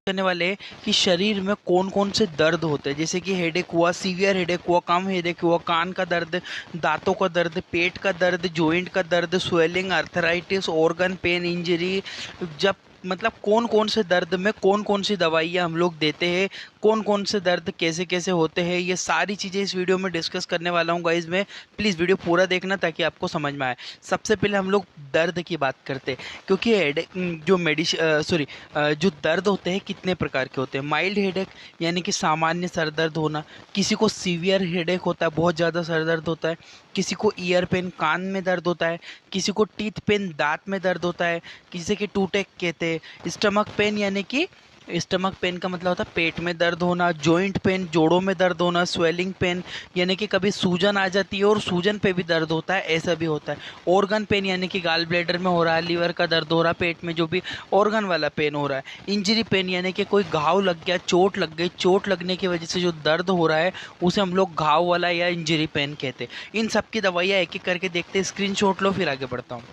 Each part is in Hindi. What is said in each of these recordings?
करने वाले हैं कि शरीर में कौन कौन से दर्द होते हैं, जैसे कि हेडेक हुआ, सीवियर हेडेक हुआ, कम हेडेक हुआ, कान का दर्द, दांतों का दर्द, पेट का दर्द, जॉइंट का दर्द, swelling, arthritis, organ pain, injury, जब मतलब कौन कौन से दर्द में कौन कौन सी दवाइयाँ हम लोग देते हैं, कौन कौन से दर्द कैसे कैसे होते हैं, ये सारी चीज़ें इस वीडियो में डिस्कस करने वाला हूँ गाइज मैं। प्लीज़ वीडियो पूरा देखना ताकि आपको समझ में आए। सबसे पहले हम लोग दर्द की बात करते हैं, क्योंकि जो जो दर्द होते हैं कितने प्रकार के होते हैं। माइल्ड हेडेक यानी कि सामान्य सर दर्द होना, किसी को सीवियर हेडेक होता है, बहुत ज़्यादा सर दर्द होता है, किसी को ईयर पेन कान में दर्द होता है, किसी को टीथ पेन दांत में दर्द होता है, किसी के टूटेक कहते हैं। स्टमक पेन यानी कि स्टमक पेन का मतलब होता है पेट में दर्द होना, जॉइंट पेन जोड़ों में दर्द होना, स्वेलिंग पेन यानी कि कभी सूजन आ जाती है और सूजन पे भी दर्द होता है, ऐसा भी होता है। ऑर्गन पेन यानी कि गाल ब्लैडर में हो रहा है, लीवर का दर्द हो रहा है, पेट में जो भी ऑर्गन वाला पेन हो रहा है। इंजरी पेन यानी कि कोई घाव लग गया, चोट लग गई, चोट लगने की वजह से जो दर्द हो रहा है उसे हम लोग घाव वाला या इंजरी पेन कहते हैं। इन सब की दवाइयाँ एक एक करके देखते हैं। स्क्रीनशॉट लो फिर आगे बढ़ता हूँ।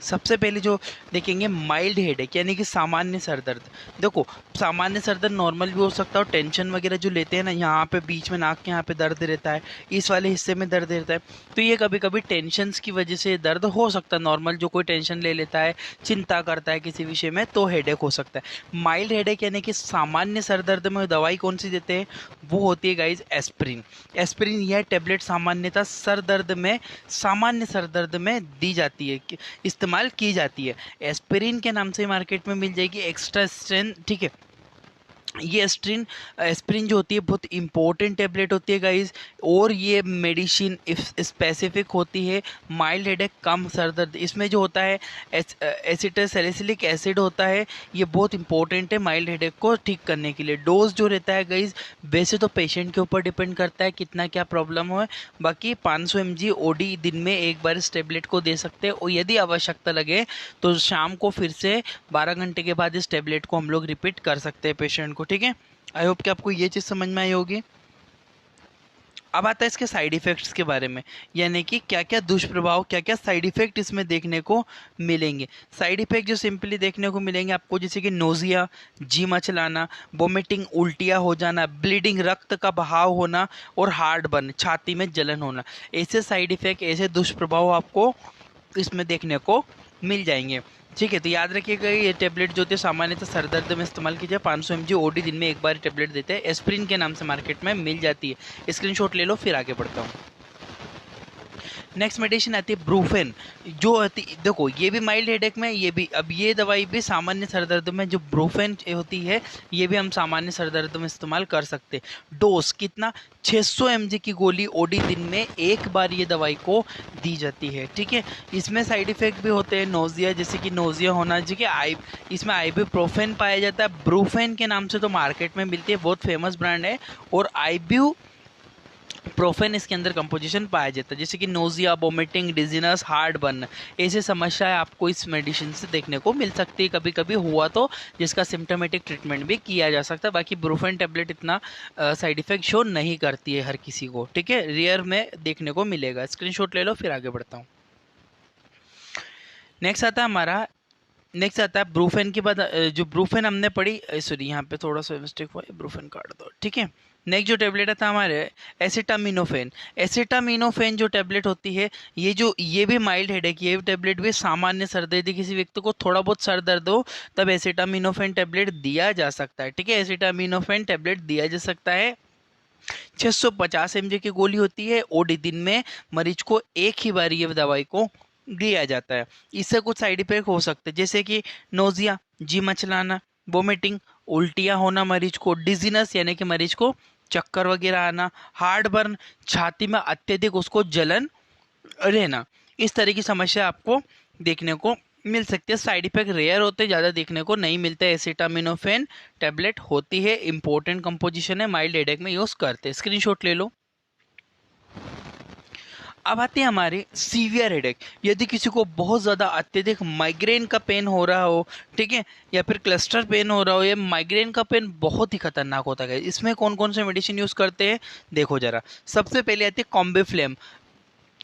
सबसे पहले जो देखेंगे माइल्ड हेडेक यानी कि सामान्य सर दर्द। देखो, सामान्य सर दर्द नॉर्मल भी हो सकता है और टेंशन वगैरह जो लेते हैं ना, यहाँ पे बीच में नाक के यहाँ पे दर्द रहता है, इस वाले हिस्से में दर्द रहता है, तो ये कभी कभी टेंशन्स की वजह से दर्द हो सकता है। नॉर्मल जो कोई टेंशन ले लेता है, चिंता करता है किसी विषय में, तो हेडेक हो सकता है। माइल्ड हेडेक यानी कि सामान्य सर दर्द में दवाई कौन सी देते हैं, वो होती है गाइज एस्प्रिन। एस्प्रिन यह टेबलेट सामान्यतः सामान्य सर दर्द में दी जाती है, इस्तेमाल की जाती है। एस्पिरिन के नाम से मार्केट में मिल जाएगी, एक्स्ट्रा स्ट्रेंथ, ठीक है। ये एस्प्रिन जो होती है बहुत इंपॉर्टेंट टेबलेट होती है गाइज, और ये मेडिसिन स्पेसिफिक होती है। माइल्ड हेडेक कम सर दर्द, इसमें जो होता है एसिटोसैलिसिलिक एसिड होता है, ये बहुत इंपॉर्टेंट है माइल्ड हेडेक को ठीक करने के लिए। डोज जो रहता है गाइज, वैसे तो पेशेंट के ऊपर डिपेंड करता है कितना क्या प्रॉब्लम हो, बाकी 500 mg ओडी दिन में एक बार इस टेबलेट को दे सकते हैं, और यदि आवश्यकता लगे तो शाम को फिर से 12 घंटे के बाद इस टेबलेट को हम लोग रिपीट कर सकते हैं पेशेंट को, ठीक है। आई होप कि आपको ये चीज़ समझ में आई होगी। अब आता है इसके साइड इफ़ेक्ट्स के बारे में, यानी कि क्या क्या दुष्प्रभाव, क्या क्या साइड इफ़ेक्ट इसमें देखने को मिलेंगे। साइड इफ़ेक्ट जो सिंपली देखने को मिलेंगे आपको, जैसे कि नोजिया, जी मचलाना, वोमिटिंग, उल्टियाँ हो जाना, ब्लीडिंग, रक्त का बहाव होना, और हार्ट बर्न, छाती में जलन होना। ऐसे साइड इफ़ेक्ट, ऐसे दुष्प्रभाव आपको इसमें देखने को मिल जाएंगे, ठीक है। तो याद रखिएगा, ये टेबलेट जो होती है सामान्यतः सर दर्द में इस्तेमाल की जाए। 500 mg ओडी दिन में एक बार टेबलेट देते हैं, एस्प्रिन के नाम से मार्केट में मिल जाती है। स्क्रीनशॉट ले लो फिर आगे बढ़ता हूँ। नेक्स्ट मेडिसिन आती है ब्रूफेन। जो होती, देखो ये भी माइल्ड हेडेक में, ये भी, अब ये दवाई भी सामान्य सर दर्द में, जो ब्रूफेन होती है ये भी हम सामान्य सर दर्द में इस्तेमाल कर सकते हैं। डोज कितना, 600 mg की गोली ओडी दिन में एक बार ये दवाई को दी जाती है, ठीक है। इसमें साइड इफेक्ट भी होते हैं, नोजिया, जैसे कि नोजिया होना, जी इसमें आइब्यूप्रोफेन पाया जाता है। ब्रूफेन के नाम से तो मार्केट में मिलती है, बहुत फेमस ब्रांड है, और आइब्यू प्रोफेन इसके अंदर कंपोजिशन पाया जाता है। जैसे कि nausea, vomiting, dizziness, heart burn, ऐसे समस्याएं आपको इस मेडिसिन से देखने को मिल सकती है। कभी कभी हुआ तो जिसका सिम्टोमेटिक ट्रीटमेंट भी किया जा सकता है। बाकी ब्रूफेन टेबलेट इतना साइड इफेक्ट शो नहीं करती है हर किसी को, ठीक है, रेयर में देखने को मिलेगा। स्क्रीनशॉट ले लो फिर आगे बढ़ता हूँ। नेक्स्ट आता है ब्रूफेन के बाद, जो ब्रूफेन हमने पढ़ी, सॉरी यहाँ पे थोड़ा सा मिस्टेक हुआ है, ब्रूफेन काट दो, ठीक है। नेक्स्ट जो टेबलेट आता है हमारे एसिटामिनोफेन। एसिटामिनोफेन जो टेबलेट होती है, ये भी माइल्ड हेडेक, ये टेबलेट भी सामान्य सर दर्द, किसी व्यक्ति को थोड़ा बहुत सर दर्द हो तब एसिटामिनोफेन टेबलेट दिया जा सकता है, ठीक है। एसिटामिनोफेन टेबलेट दिया जा सकता है। 650 mg की गोली होती है, ओडी दिन में मरीज को एक ही बार ये दवाई को दिया जाता है। इससे कुछ साइड इफेक्ट हो सकते हैं, जैसे कि नोजिया, जी मचलाना, वोमिटिंग, उल्टियाँ होना मरीज को, डिजीनेस यानी कि मरीज को चक्कर वगैरह आना, हार्ट बर्न, छाती में अत्यधिक उसको जलन रहना, इस तरह की समस्या आपको देखने को मिल सकती है। साइड इफेक्ट रेयर होते हैं, ज़्यादा देखने को नहीं मिलते। एसिटामिनोफेन टैबलेट होती है, इंपॉर्टेंट कंपोजिशन है, माइल्ड हेडेक में यूज़ करते हैं। स्क्रीनशॉट ले लो। अब आते हैं हमारे सीवियर हेडेक। यदि किसी को बहुत ज़्यादा अत्यधिक माइग्रेन का पेन हो रहा हो, ठीक है, या फिर क्लस्टर पेन हो रहा हो, या माइग्रेन का पेन बहुत ही खतरनाक होता है, इसमें कौन कौन से मेडिसिन यूज़ करते हैं देखो जरा। सबसे पहले आती है कॉम्बिफ्लेम।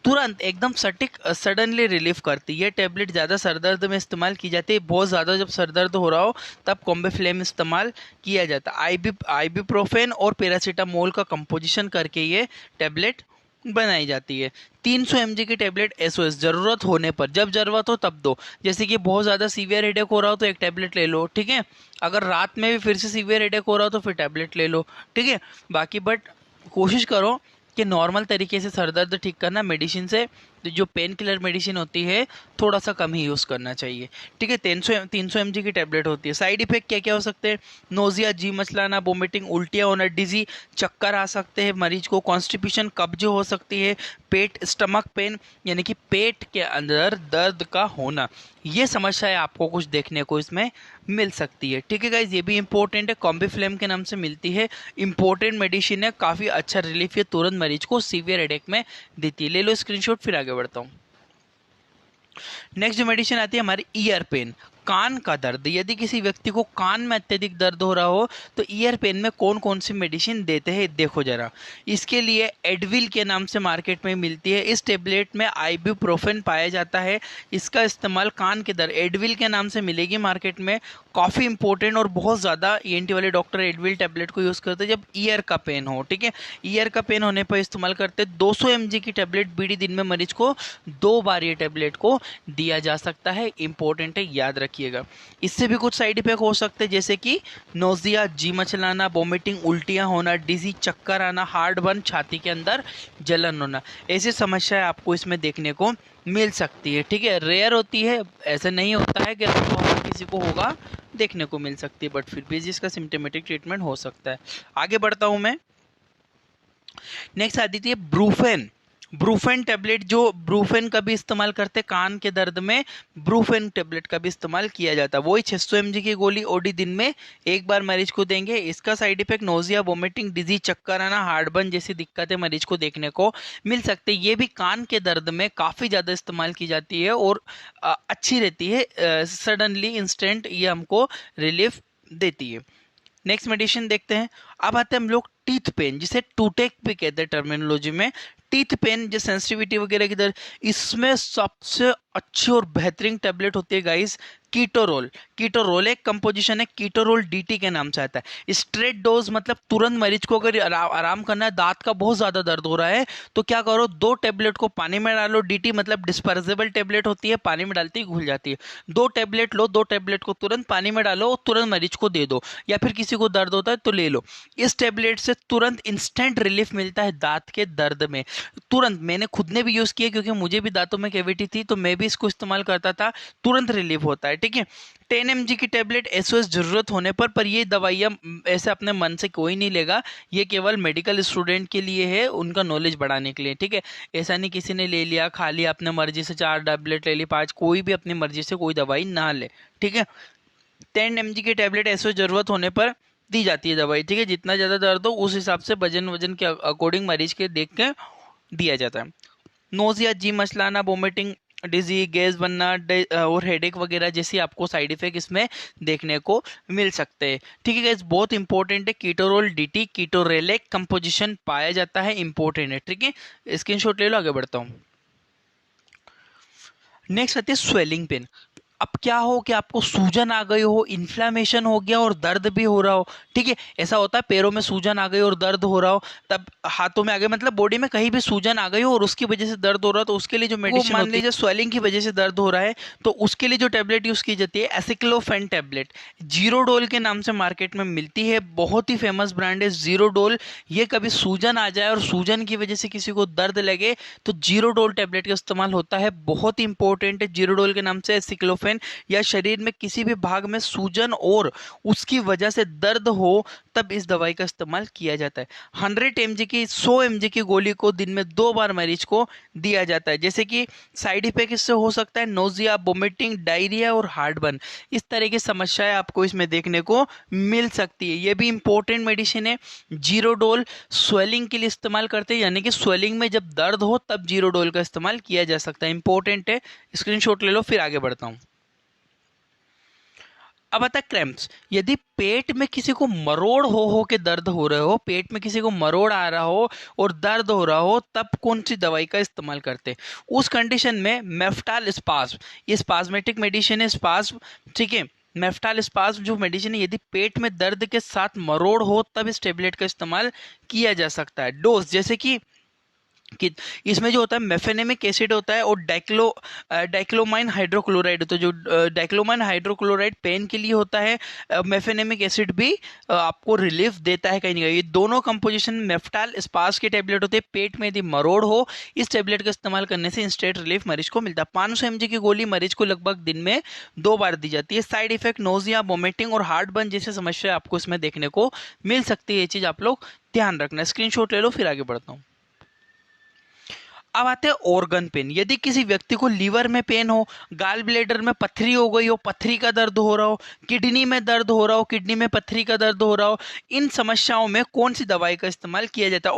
तुरंत एकदम सटीक सडनली रिलीफ करती है। ये टैबलेट ज़्यादा सर दर्द में इस्तेमाल की जाती है। बहुत ज़्यादा जब सर दर्द हो रहा हो तब कॉम्बिफ्लेम इस्तेमाल किया जाता है। आइबुप्रोफेन और पैरासीटामोल का कंपोजिशन करके ये टैबलेट बनाई जाती है। 300 mg की टैबलेट एसओएस ज़रूरत होने पर, जब ज़रूरत हो तब दो। जैसे कि बहुत ज़्यादा सीवियर हेडेक हो रहा हो तो एक टैबलेट ले लो, ठीक है। अगर रात में भी फिर से सीवियर हेडेक हो रहा हो तो फिर टैबलेट ले लो, ठीक है। बाकी बट कोशिश करो कि नॉर्मल तरीके से सर दर्द ठीक करना, मेडिसिन से जो पेन किलर मेडिसिन होती है थोड़ा सा कम ही यूज़ करना चाहिए, ठीक है। 300 mg की टैबलेट होती है। साइड इफेक्ट क्या क्या हो सकते हैं? नोजिया, जी मचलाना, वोमिटिंग, उल्टियाँ होना, डिजी, चक्कर आ सकते हैं मरीज को, कॉन्स्टिपेशन, कब्ज हो सकती है, पेट स्टमक पेन यानी कि पेट के अंदर दर्द का होना, ये समस्याएं आपको कुछ देखने को इसमें मिल सकती है, ठीक है गाइज। ये भी इंपॉर्टेंट है, कॉम्बिफ्लेम के नाम से मिलती है, इंपॉर्टेंट मेडिसिन है, काफ़ी अच्छा रिलीफ ये तुरंत मरीज को सीवियर हेडेक में देती है। ले लो स्क्रीनशॉट, फिर आगे बढ़ता हूँ। नेक्स्ट जो मेडिसिन आती है हमारी ईयर पेन, कान का दर्द। यदि किसी व्यक्ति को कान में अत्यधिक दर्द हो रहा हो तो ईयर पेन में कौन कौन सी मेडिसिन देते हैं देखो जरा। इसके लिए एडविल के नाम से मार्केट में मिलती है। इस टेबलेट में आइबुप्रोफेन पाया जाता है। इसका इस्तेमाल कान के दर्द, एडविल के नाम से मिलेगी मार्केट में, काफ़ी इंपॉर्टेंट और बहुत ज़्यादा ईएनटी वाले डॉक्टर एडविल टैबलेट को यूज़ करते हैं जब ईयर का पेन हो, ठीक है। ईयर का पेन होने पर इस्तेमाल करते हैं। 200 mg की टैबलेट बीडी दिन में मरीज को 2 बार ये टैबलेट को दिया जा सकता है। इंपॉर्टेंट है, याद रखिएगा। इससे भी कुछ साइड इफेक्ट हो सकते हैं जैसे कि नोजिया, जी मचलाना, वोमिटिंग, उल्टियाँ होना, डिजी, चक्कर आना, हार्ट बर्न, छाती के अंदर जलन होना, ऐसी समस्याएं आपको इसमें देखने को मिल सकती है, ठीक है। रेयर होती है, ऐसा नहीं होता है कि किसी को होगा, देखने को मिल सकती है, बट फिर भी इसका सिम्टोमेटिक ट्रीटमेंट हो सकता है। आगे बढ़ता हूं मैं। नेक्स्ट आती थी ब्रूफेन। ब्रूफेन टैबलेट, जो ब्रूफेन का भी इस्तेमाल करते कान के दर्द में, ब्रूफेन टैबलेट का भी इस्तेमाल किया जाता है। वही 600 mg की गोली ओडी दिन में एक बार मरीज को देंगे। इसका साइड इफेक्ट नोजिया, वोमिटिंग, डिजी, चक्कर आना, हार्ट बर्न जैसी दिक्कतें मरीज को देखने को मिल सकती है। ये भी कान के दर्द में काफ़ी ज़्यादा इस्तेमाल की जाती है और अच्छी रहती है, सडनली इंस्टेंट ये हमको रिलीफ देती है। नेक्स्ट मेडिसिन देखते हैं। अब आते हैं हम लोग टीथ पेन, जिसे टूटेक भी कहते हैं टर्मिनोलॉजी में। टीथ पेन जो सेंसिटिविटी वगैरह की दर, इसमें सबसे अच्छी और बेहतरीन टैबलेट होती है गाइस कीटोरोल। कीटोरोल एक कंपोजिशन है, कीटोरोल डीटी के नाम से आता है। स्ट्रेट डोज मतलब तुरंत मरीज को अगर आराम करना है, दांत का बहुत ज्यादा दर्द हो रहा है तो क्या करो, 2 टैबलेट को पानी में डालो। डीटी मतलब डिस्पर्सेबल टैबलेट होती है, पानी में डालती ही घुल जाती है। 2 टैबलेट लो, 2 टैबलेट को तुरंत पानी में डालो, तुरंत मरीज को दे दो, या फिर किसी को दर्द होता है तो ले लो। इस टैबलेट से तुरंत इंस्टेंट रिलीफ मिलता है दांत के दर्द में, तुरंत। मैंने खुद ने भी यूज किया क्योंकि मुझे भी दांतों में कैविटी थी तो मैं भी इसको इस्तेमाल करता था, तुरंत रिलीफ होता है, ठीक है। 10 mg की टैबलेट एसओएस जरूरत होने पर ये दवाइयाँ ऐसे अपने मन से कोई नहीं लेगा, ये केवल मेडिकल स्टूडेंट के लिए है, उनका नॉलेज बढ़ाने के लिए, ठीक है। ऐसा नहीं किसी ने ले लिया, खा लिया अपने मर्जी से, 4 टैबलेट ले ली, 5, कोई भी अपनी मर्जी से कोई दवाई ना ले, ठीक है। 10 mg की टैबलेट एसओएस जरूरत होने पर दी जाती है दवाई, ठीक है। जितना ज़्यादा दर्द हो उस हिसाब से वजन के अकॉर्डिंग मरीज के देख के दिया जाता है। नोजिया, जी मचलाना, वोमिटिंग, डिजी, गैस बनना और हेडेक वगैरह जैसी आपको साइड इफेक्ट इसमें देखने को मिल सकते हैं, ठीक है गाइस। बहुत इंपॉर्टेंट है कीटोरोल डीटी, कीटोरेलेक कंपोजिशन पाया जाता है, इंपॉर्टेंट है, ठीक है। स्क्रीनशॉट ले लो, आगे बढ़ता हूँ। नेक्स्ट आती है स्वेलिंग पेन। अब क्या हो कि आपको सूजन आ गई हो, इन्फ्लामेशन हो गया और दर्द भी हो रहा हो, ठीक है। ऐसा होता है पैरों में सूजन आ गई और दर्द हो रहा हो, तब हाथों में आ गई, मतलब बॉडी में कहीं भी सूजन आ गई हो और उसकी वजह से दर्द हो रहा हो, तो उसके लिए जो मेडिसिन मान लीजिए स्वेलिंग की वजह से दर्द हो रहा है तो उसके लिए जो टैबलेट यूज की जाती है एसिक्लोफेन टैबलेट, जीरोडोल के नाम से मार्केट में मिलती है। बहुत ही फेमस ब्रांड है जीरोडोल। ये कभी सूजन आ जाए और सूजन की वजह से किसी को दर्द लगे तो जीरोडोल टैबलेट का इस्तेमाल होता है, बहुत ही इंपॉर्टेंट है। जीरोडोल के नाम से एसिक्लोफेन, या शरीर में किसी भी भाग में सूजन और उसकी वजह से दर्द हो तब इस दवाई का इस्तेमाल किया जाता है। 100 mg की 100 mg की गोली को दिन में 2 बार मरीज को दिया जाता है। जैसे कि साइड इफेक्ट इससे हो सकता है नोजिया, वोमिटिंग, डायरिया और हार्ट बर्न, इस तरह की समस्याएं आपको इसमें देखने को मिल सकती है। यह भी इंपॉर्टेंट मेडिसिन है। जीरोडोल स्वेलिंग के लिए इस्तेमाल करते हैं, यानी कि स्वेलिंग में जब दर्द हो तब जीरोडोल का इस्तेमाल किया जा सकता है, इंपॉर्टेंट है। स्क्रीनशॉट ले लो, फिर आगे बढ़ता हूँ। अब आता है क्रैम्प्स। यदि पेट में किसी को मरोड़ हो के दर्द हो रहे हो, पेट में किसी को मरोड़ आ रहा हो और दर्द हो रहा हो, तब कौन सी दवाई का इस्तेमाल करते हैं? उस कंडीशन में मेफ्टाल स्पाज्म, ये स्पाज्मेटिक मेडिसिन है, स्पाज्म, ठीक है। मेफ्टाल स्पाज्म जो मेडिसिन है, यदि पेट में दर्द के साथ मरोड़ हो तब इस टेबलेट का इस्तेमाल किया जा सकता है। डोज जैसे कि इसमें जो होता है मेफेनेमिक एसिड होता है और डाइक्लोमाइन हाइड्रोक्लोराइड होता है। जो डाइक्लोमाइन हाइड्रोक्लोराइड पेन के लिए होता है, मेफेनेमिक एसिड भी आपको रिलीफ देता है कहीं ना कहीं। ये दोनों कंपोजिशन मेफ्टाल स्पास के टेबलेट होते हैं। पेट में यदि मरोड़ हो, इस टेबलेट का इस्तेमाल करने से इंस्टेंट रिलीफ मरीज को मिलता है। 500 mg की गोली मरीज को लगभग दिन में 2 बार दी जाती है। साइड इफेक्ट नोजिया, वोमिटिंग और हार्ट बर्न जैसी समस्या आपको इसमें देखने को मिल सकती है। ये चीज आप लोग ध्यान रखना। स्क्रीनशॉट ले लो, फिर आगे बढ़ता हूँ। अब आते हैं ऑर्गन पेन। यदि किसी व्यक्ति को लीवर में पेन हो, गाल ब्लेडर में पथरी हो गई हो, पथरी का दर्द हो रहा हो, किडनी में दर्द हो रहा हो, किडनी में पथरी का दर्द हो रहा हो, इन समस्याओं में कौन सी दवाई का इस्तेमाल किया जाता है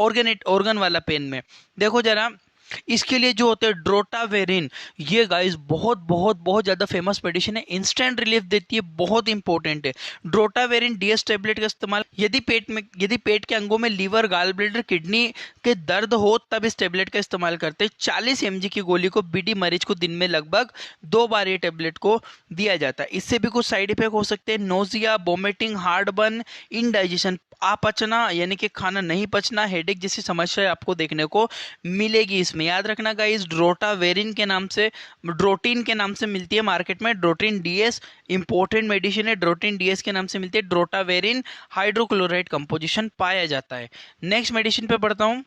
ऑर्गन वाला पेन में? देखो जरा, इसके लिए जो होते हैं ड्रोटावेरिन, ये गाइस बहुत बहुत बहुत ज्यादा फेमस मेडिसिन है, इंस्टेंट रिलीफ देती है, बहुत इंपॉर्टेंट है। ड्रोटावेरिन डीएस टेबलेट का इस्तेमाल यदि पेट के अंगों में लीवर, गाल ब्लेडर, किडनी के दर्द हो तब इस टेबलेट का इस्तेमाल करते हैं। 40 mg की गोली को बीडी मरीज को दिन में लगभग 2 बार ये टेबलेट को दिया जाता है। इससे भी कुछ साइड इफेक्ट हो सकते हैं, nausea, vomiting, heartburn, indigestion, अपचना यानी कि खाना नहीं पचना, हेडेक जैसी समस्या आपको देखने को मिलेगी इसमें। याद रखना गाइस, ड्रोटावेरिन के नाम से, ड्रोटिन के नाम से मिलती है मार्केट में। ड्रोटिन डीएस इंपॉर्टेंट मेडिसिन है, ड्रोटिन डीएस के नाम से मिलती है। ड्रोटावेरिन हाइड्रोक्लोराइड कंपोजिशन पाया जाता है। नेक्स्ट मेडिसिन पे बढ़ता हूं।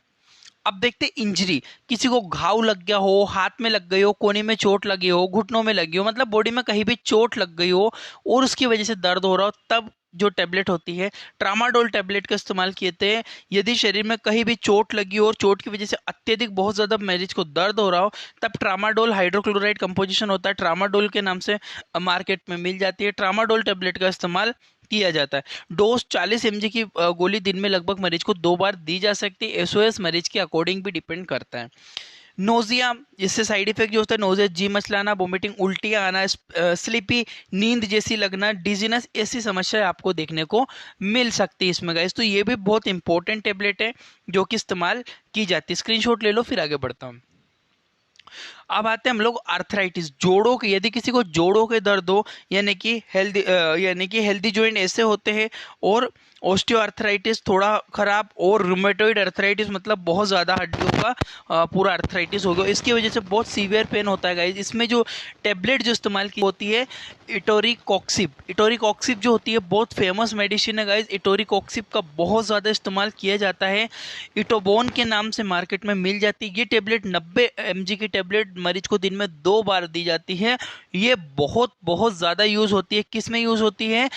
अब देखते इंजरी, किसी को घाव लग गया हो, हाथ में लग गई हो, कोने में चोट लगी हो, घुटनों में लगी हो, मतलब बॉडी में कहीं भी चोट लग गई हो और उसकी वजह से दर्द हो रहा हो, तब जो टेबलेट होती है ट्रामाडोल टेबलेट का इस्तेमाल किए थे। यदि शरीर में कहीं भी चोट लगी हो और चोट की वजह से अत्यधिक बहुत ज्यादा मरीज को दर्द हो रहा हो, तब ट्रामाडोल हाइड्रोक्लोराइड कंपोजिशन होता है, ट्रामाडोल के नाम से मार्केट में मिल जाती है। ट्रामाडोल टेबलेट का इस्तेमाल किया जाता है। डोज 40 mg की गोली दिन में लगभग मरीज को 2 बार दी जा सकती है। एसओएस मरीज के अकॉर्डिंग भी डिपेंड करता है। नोजिया, इससे साइड इफेक्ट जो होता है नोजिया, जी मचलाना, वोमिटिंग, उल्टियां आना, स्लीपी, नींद जैसी लगना, डिजीनेस, ऐसी समस्या आपको देखने को मिल सकती है इसमें गाइस। तो ये भी बहुत इंपॉर्टेंट टेबलेट है जो कि इस्तेमाल की जाती है। स्क्रीनशॉट ले लो, फिर आगे बढ़ता हूँ। अब आते हैं हम लोग आर्थराइटिस, जोड़ों के। यदि किसी को जोड़ों के दर्द हो, यानी कि हेल्दी जॉइंट ऐसे होते हैं, और ऑस्टियोआर्थराइटिस थोड़ा खराब, और रूमेटॉइड अर्थराइटिस मतलब बहुत ज़्यादा हड्डियों का पूरा अर्थराइटिस हो गया, इसकी वजह से बहुत सीवियर पेन होता है गाइस। इसमें जो टेबलेट जो इस्तेमाल की होती है इटोरिकॉक्सिब, इटोरिकॉक्सिब जो होती है बहुत फेमस मेडिसिन है गाइस। इटोरिकॉक्सिब का बहुत ज़्यादा इस्तेमाल किया जाता है, इटोबोन के नाम से मार्केट में मिल जाती है। ये टेबलेट 90 mg की टेबलेट मरीज को दिन में 2 बार दी जाती है। ये बहुत बहुत ज़्यादा यूज़ होती है। किस में यूज़ होती है?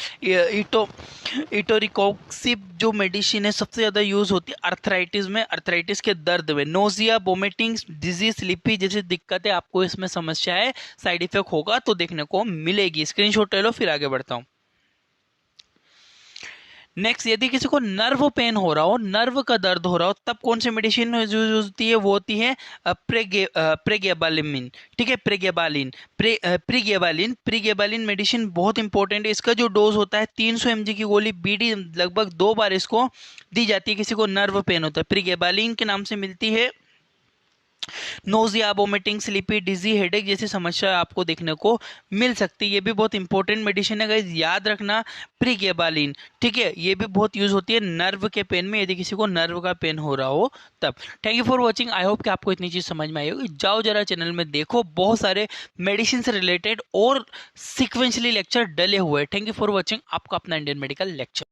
इटोरिकॉक्सिब जो मेडिसिन है सबसे ज़्यादा यूज़ होती है अर्थराइटिस में, अर्थराइटिस के दर्द में। नोजिया, वोमिटिंग, डिजीज, स्लीपी जैसी दिक्कतें आपको इसमें समस्याएं, साइड इफेक्ट होगा तो देखने को मिलेगी। स्क्रीनशॉट ले लो, फिर आगे बढ़ता हूँ। नेक्स्ट, यदि किसी को नर्व पेन हो रहा हो, नर्व का दर्द हो रहा हो, तब कौन सी मेडिसिन यूज होती है? वो होती है प्रेगेबालिन, ठीक है, प्रीगेबालिन मेडिसिन बहुत इंपॉर्टेंट है। इसका जो डोज होता है 300 mg की गोली बीडी लगभग 2 बार इसको दी जाती है। किसी को नर्व पेन होता है, प्रीगेबालिन के नाम से मिलती है। नोजिया, वोमिटिंग, स्लीपी, डिजी, हेडेक जैसी समस्या आपको देखने को मिल सकती है। ये भी बहुत इंपॉर्टेंट मेडिसिन है गाइस, याद रखना प्रीगेबालिन, ठीक है। ये भी बहुत यूज होती है नर्व के पेन में, यदि किसी को नर्व का पेन हो रहा हो तब। Thank you for watching. I hope कि आपको इतनी चीज समझ में आई होगी। जाओ जरा चैनल में देखो, बहुत सारे मेडिसिन से रिलेटेड और सिक्वेंशली लेक्चर डले हुए हैं। Thank you for watching. आपका अपना इंडियन मेडिकल लेक्चर।